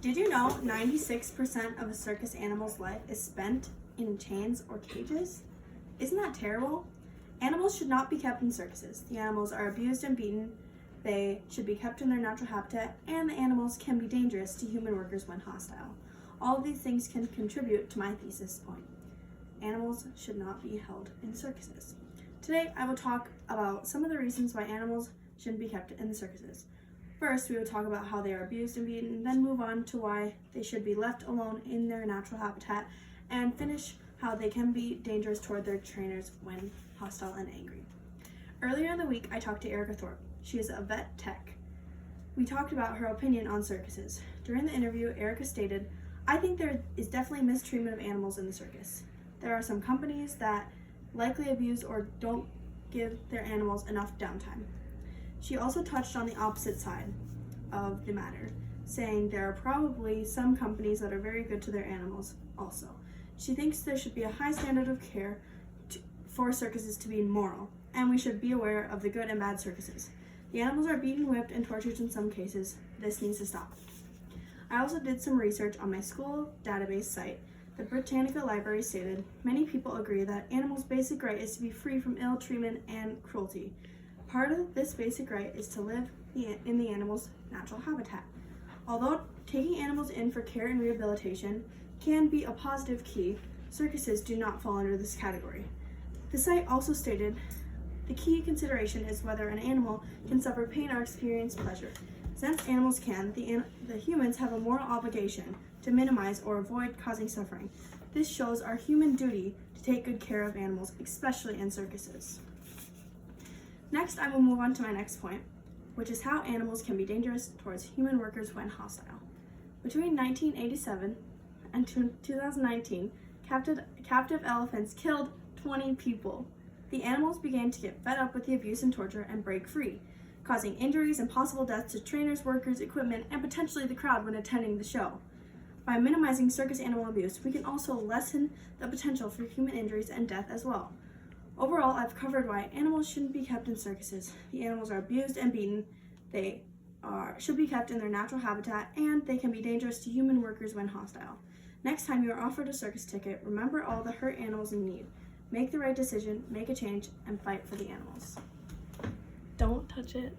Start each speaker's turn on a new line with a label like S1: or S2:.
S1: Did you know 96% of a circus animal's life is spent in chains or cages? Isn't that terrible? Animals should not be kept in circuses. The animals are abused and beaten. They should be kept in their natural habitat, and the animals can be dangerous to human workers when hostile. All of these things can contribute to my thesis point. Animals should not be held in circuses. Today, I will talk about some of the reasons why animals shouldn't be kept in the circuses. First, we will talk about how they are abused and beaten, then move on to why they should be left alone in their natural habitat, and finish how they can be dangerous toward their trainers when hostile and angry. Earlier in the week, I talked to Erica Thorpe. She is a vet tech. We talked about her opinion on circuses. During the interview, Erica stated, "I think there is definitely mistreatment of animals in the circus. There are some companies that likely abuse or don't give their animals enough downtime." She also touched on the opposite side of the matter, saying there are probably some companies that are very good to their animals also. She thinks there should be a high standard of care for circuses to be moral, and we should be aware of the good and bad circuses. The animals are beaten, whipped, and tortured in some cases. This needs to stop. I also did some research on my school database site. The Britannica Library stated, "Many people agree that animals' basic right is to be free from ill treatment and cruelty. Part of this basic right is to live in the animal's natural habitat. Although taking animals in for care and rehabilitation can be a positive key, circuses do not fall under this category." The site also stated, "The key consideration is whether an animal can suffer pain or experience pleasure. Since animals can, the humans have a moral obligation to minimize or avoid causing suffering. This shows our human duty to take good care of animals, especially in circuses." Next, I will move on to my next point, which is how animals can be dangerous towards human workers when hostile. Between 1987 and 2019, captive elephants killed 20 people. The animals began to get fed up with the abuse and torture and break free, causing injuries and possible deaths to trainers, workers, equipment, and potentially the crowd when attending the show. By minimizing circus animal abuse, we can also lessen the potential for human injuries and death as well. Overall, I've covered why animals shouldn't be kept in circuses. The animals are abused and beaten. They should be kept in their natural habitat, and they can be dangerous to human workers when hostile. Next time you are offered a circus ticket, remember all the hurt animals in need. Make the right decision, make a change, and fight for the animals. Don't touch it.